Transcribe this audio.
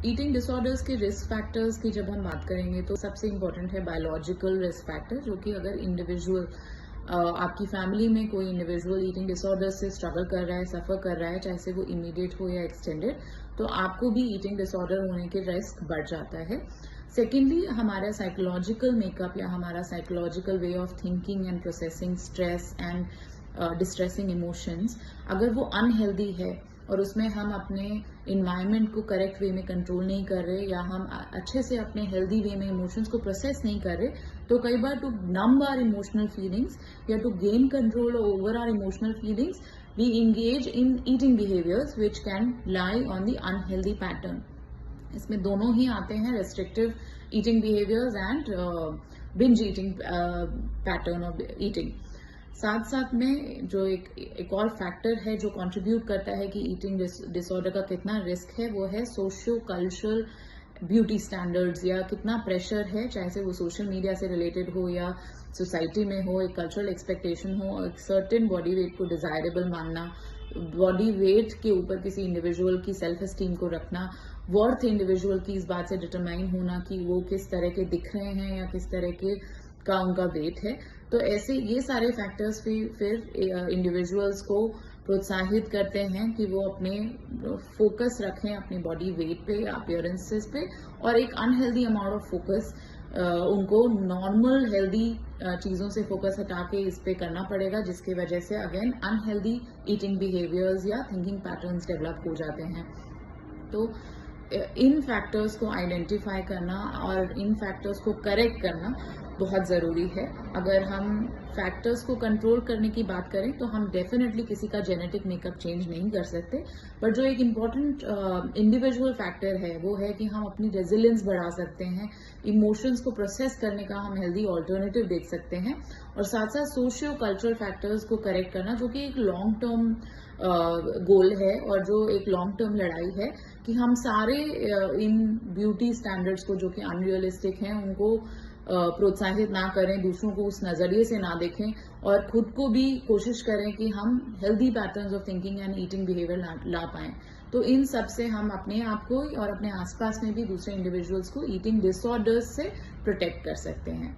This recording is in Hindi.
ईटिंग डिसऑर्डर्स के रिस्क फैक्टर्स की जब हम बात करेंगे तो सबसे इम्पोर्टेंट है बायोलॉजिकल रिस्क फैक्टर, जो कि अगर इंडिविजुअल आपकी फैमिली में कोई इंडिविजुअल ईटिंग डिसऑर्डर से स्ट्रगल कर रहा है, सफ़र कर रहा है, चाहे से वो इमीडिएट हो या एक्सटेंडेड, तो आपको भी ईटिंग डिसऑर्डर होने के रिस्क बढ़ जाता है। सेकेंडली, हमारा साइकोलॉजिकल मेकअप या हमारा psychological way of thinking and processing stress and distressing emotions, अगर वो अनहेल्दी है और उसमें हम अपने इन्वायरमेंट को करेक्ट वे में कंट्रोल नहीं कर रहे या हम अच्छे से अपने हेल्दी वे में इमोशंस को प्रोसेस नहीं कर रहे, तो कई बार to numb our emotional feelings या to gain control over our emotional feelings we engage in eating behaviours which can lie on the unhealthy pattern. इसमें दोनों ही आते हैं, restrictive eating behaviours and binge eating pattern of eating. साथ साथ में जो एक और फैक्टर है जो कंट्रीब्यूट करता है कि ईटिंग डिसऑर्डर का कितना रिस्क है, वो है सोशियो कल्चरल ब्यूटी स्टैंडर्ड्स या कितना प्रेशर है, चाहे से वो सोशल मीडिया से रिलेटेड हो या सोसाइटी में हो, एक कल्चरल एक्सपेक्टेशन हो, एक सर्टेन बॉडी वेट को डिजायरेबल मानना, बॉडी वेट के ऊपर किसी इंडिविजुअल की सेल्फ एस्टीम को रखना, वर्थ इंडिविजुअल की इस बात से डिटरमाइन होना कि वो किस तरह के दिख रहे हैं या किस तरह के का उनका वेट है। तो ऐसे ये सारे फैक्टर्स भी फिर इंडिविजुअल्स को प्रोत्साहित करते हैं कि वो अपने फोकस रखें अपनी बॉडी वेट पे या अपीयरेंसेस पे, और एक अनहेल्दी अमाउंट ऑफ फोकस उनको नॉर्मल हेल्दी चीज़ों से फोकस हटा के इस पे करना पड़ेगा, जिसकी वजह से अगेन अनहेल्दी ईटिंग बिहेवियर्स या थिंकिंग पैटर्न्स डेवलप हो जाते हैं। तो इन फैक्टर्स को आइडेंटिफाई करना और इन फैक्टर्स को करेक्ट करना बहुत ज़रूरी है। अगर हम फैक्टर्स को कंट्रोल करने की बात करें तो हम डेफिनेटली किसी का जेनेटिक मेकअप चेंज नहीं कर सकते, बट जो एक इम्पॉर्टेंट इंडिविजुअल फैक्टर है वो है कि हम अपनी रेजिलियंस बढ़ा सकते हैं, इमोशंस को प्रोसेस करने का हम हेल्दी ऑल्टरनेटिव देख सकते हैं, और साथ साथ सोशियो कल्चरल फैक्टर्स को करेक्ट करना, जो कि एक लॉन्ग टर्म गोल है और जो एक लॉन्ग टर्म लड़ाई है कि हम सारे इन ब्यूटी स्टैंडर्ड्स को जो कि अनरियलिस्टिक हैं उनको प्रोत्साहित ना करें, दूसरों को उस नज़रिए से ना देखें, और खुद को भी कोशिश करें कि हम healthy patterns of thinking and eating behaviour ला पाएं। तो इन सब से हम अपने आप को और अपने आसपास में भी दूसरे इंडिविजुअल्स को ईटिंग डिसऑर्डर्स से प्रोटेक्ट कर सकते हैं।